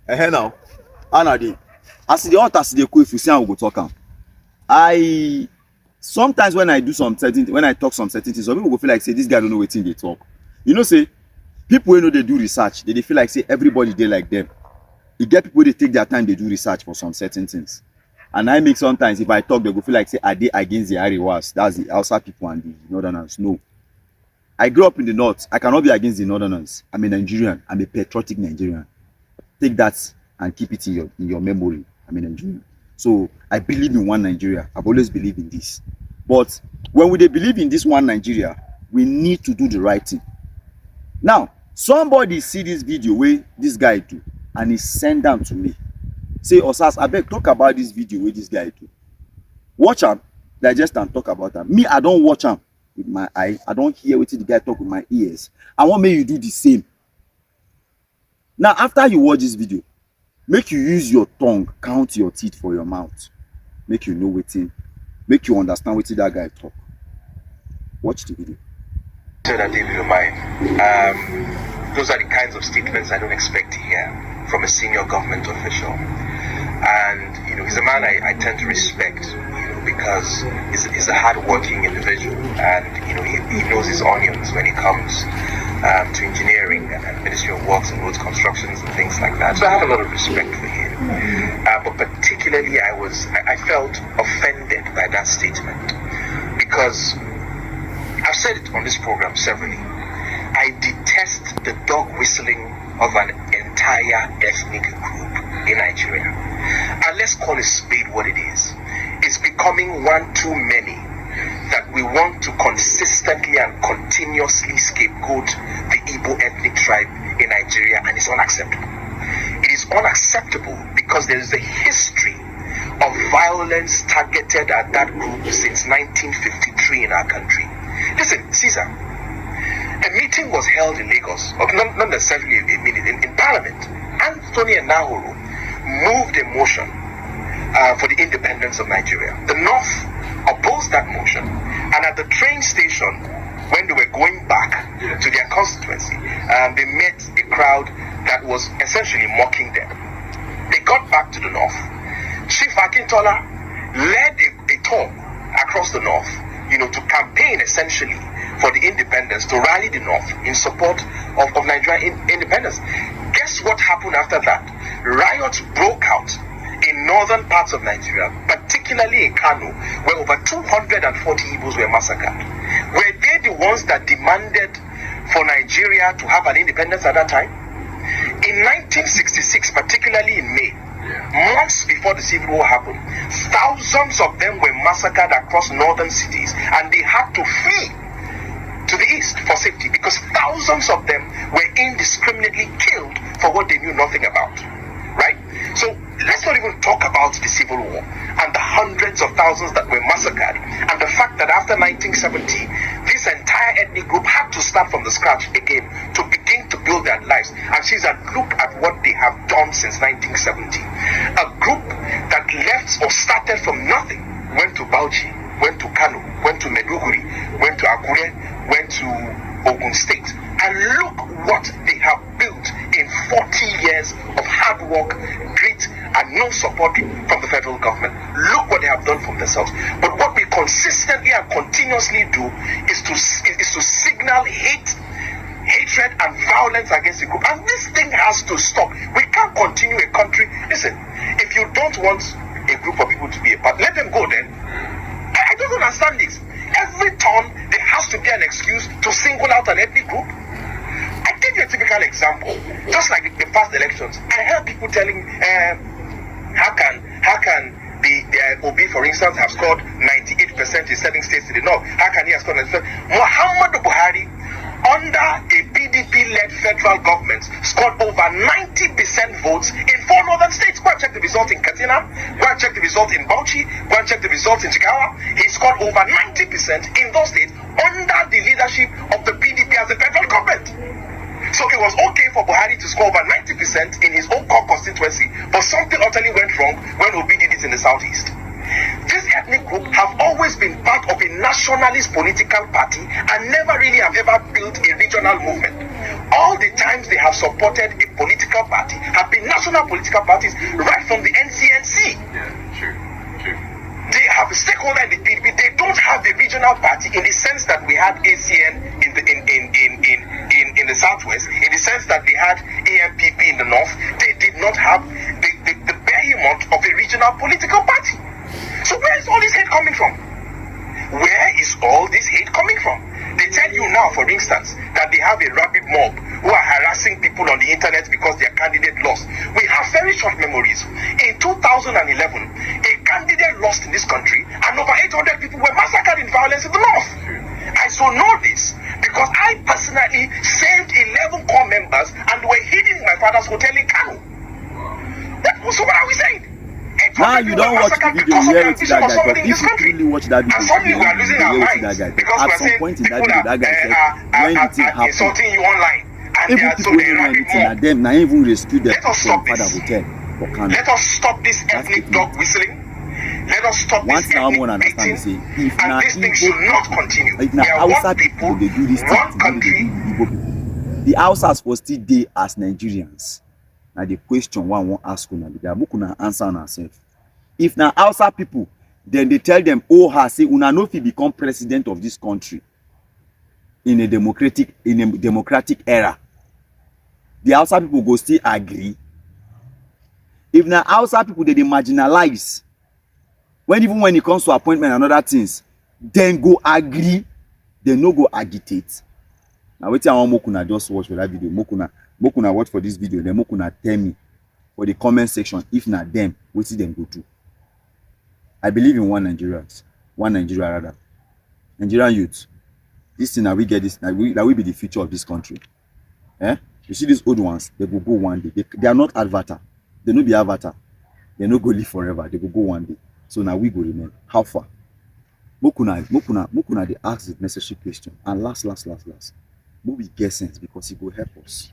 Now, Anadi, as the authors they go, if you see how we go talk am. I sometimes when I talk some certain things, some people go feel like say this guy don't know wetin they talk. You know, say people wey know they do research, they feel like say everybody they like them. You get people they take their time, they do research for some certain things. And I make sometimes if I talk, they go feel like say are they against the Ariwas? That's the Hausa people and the Northerners. No. I grew up in the north. I cannot be against the Northerners. I'm a Nigerian. I'm a patriotic Nigerian. Take that and keep it in your memory. I'm a Nigerian. So I believe in one Nigeria. I've always believed in this. But when we believe in this one Nigeria, we need to do the right thing. Now, somebody see this video where this guy do, and he send them to me. Say, OSAS, I beg, talk about this video where this guy do. Watch him, digest and talk about him. Me, I don't watch him with my eye. I don't hear what the guy talk with my ears. I want me you do the same. Now, after you watch this video, make you use your tongue, count your teeth for your mouth. Make you know wetin, make you understand wetin that guy talk. Watch the video. So that they will mind. Those are the kinds of statements I don't expect to hear from a senior government official. And he's a man I tend to respect, because he's a hard-working individual, and he knows his onions when it comes to engineering and Ministry of Works and roads constructions and things like that. So I have a lot of respect for him. But particularly I felt offended by that statement, because I've said it on this program severally. I detest the dog whistling of an entire ethnic group in Nigeria. And let's call a spade what it is. It's becoming one too many that we want to consistently and continuously scapegoat the Igbo ethnic tribe in Nigeria, and it's unacceptable. It is unacceptable because there is a history of violence targeted at that group since 1953 in our country. Listen, Caesar, a meeting was held in Lagos, not necessarily a meeting, in Parliament. Anthony and Nahoro moved a motion for the independence of Nigeria. The North opposed that motion, and at the train station, when they were going back to their constituency, they met a crowd that was essentially mocking them. They got back to the North. Chief Akintola led a tour across the North, to campaign essentially for the independence, to rally the North in support of Nigerian independence. Guess what happened after that? Riots broke out in northern parts of Nigeria, particularly in Kano, where over 240 Igbos were massacred. Were they the ones that demanded for Nigeria to have an independence at that time? In 1966, particularly in May, months before the Civil War happened, thousands of them were massacred across northern cities, and they had to flee to the east for safety, because thousands of them were indiscriminately killed for what they knew nothing about. Right? So let's not even talk about the Civil War and the hundreds of thousands that were massacred, and the fact that after 1970, this entire ethnic group had to start from the scratch again to begin to build their lives. And Caesar, look at what they have done since 1970. A group that left or started from nothing, went to Bauchi, went to Kano, went to Meduguri, went to Akure, went to Ogun State. And look what they have built in 40 years of hard work, grit, and no support from the federal government. Look what they have done for themselves. But what we consistently and continuously do is to signal hatred and violence against the group. And this thing has to stop. We can't continue a country. Listen, if you don't want a group of people to be a part, let them go then. I don't understand this. Every time there has to be an excuse to single out an ethnic group. I give you a typical example. Just like the past elections, I heard people telling, how can the Obi, for instance, have scored 98% in 7 states in the north? How can he have scored 90%? Muhammadu Buhari, under a PDP-led federal government, scored over 90% votes in 4 northern states. Go and check the result in Katsina. Go and check the result in Bauchi. Go and check the result in Jigawa. He scored over 90% in those states under the leadership of the PDP as the federal government. So it was okay for Buhari to score over 90% in his own core constituency, but something utterly went wrong when Obi did it in the southeast. This ethnic group have always been part of a nationalist political party and never really have ever built a regional movement. all the times they have supported a political party have been national political parties right from the NCNC. Yeah, true. They have a stakeholder in the PDP. They don't have a regional party in the sense that we had ACN in the southwest, in the sense that we had AMPP in the north. They did not have the behemoth of a regional political party. So where is all this hate coming from? Where is all this hate coming from? They tell you now, for instance, that they have a rabid mob who are harassing people on the internet because their candidate lost. We have very short memories. In 2011, a candidate lost in this country and over 800 people were massacred in violence in the north. I so know this because I personally saved 11 core members and were hidden in my father's hotel in Kano. So what are we saying? Now you don't watch the video, you hear it that guy. But if you truly watch that video, suddenly we are losing our minds that guy. because At some point in that video, that guy said when the thing happened, insulting you online, and even people don't know anything, and them now even rescue them from father hotel for Kano. Let us stop this ethnic dog whistling. Let us stop Once this now ethnic one understand, beating, say if and now this thing should not continue. if We now are outside one people people, they do this thing, one country. the Hausas for still dey as Nigerians. Now the question one won't ask una be that make una answer on ourselves. If now Hausa people, then they tell them, oh, say una no fit become president of this country in a democratic era. The Hausa people go still agree. If now Hausa people they marginalize, even when it comes to appointment and other things, then go agree, they no go agitate. Now wait till I want Mokuna just watch for that video. Mokuna watch for this video, then Mokuna tell me for the comment section if not them, what see them go do. I believe in one Nigeria rather. Nigerian youth. This thing that we get this, that will be the future of this country. Eh? You see these old ones, they will go one day. They are not avatar. They no be avatar. They no go live forever. They will go one day. So now we go remain. How far? Mokuna they ask the necessary question. And last. We get sense because it will help us.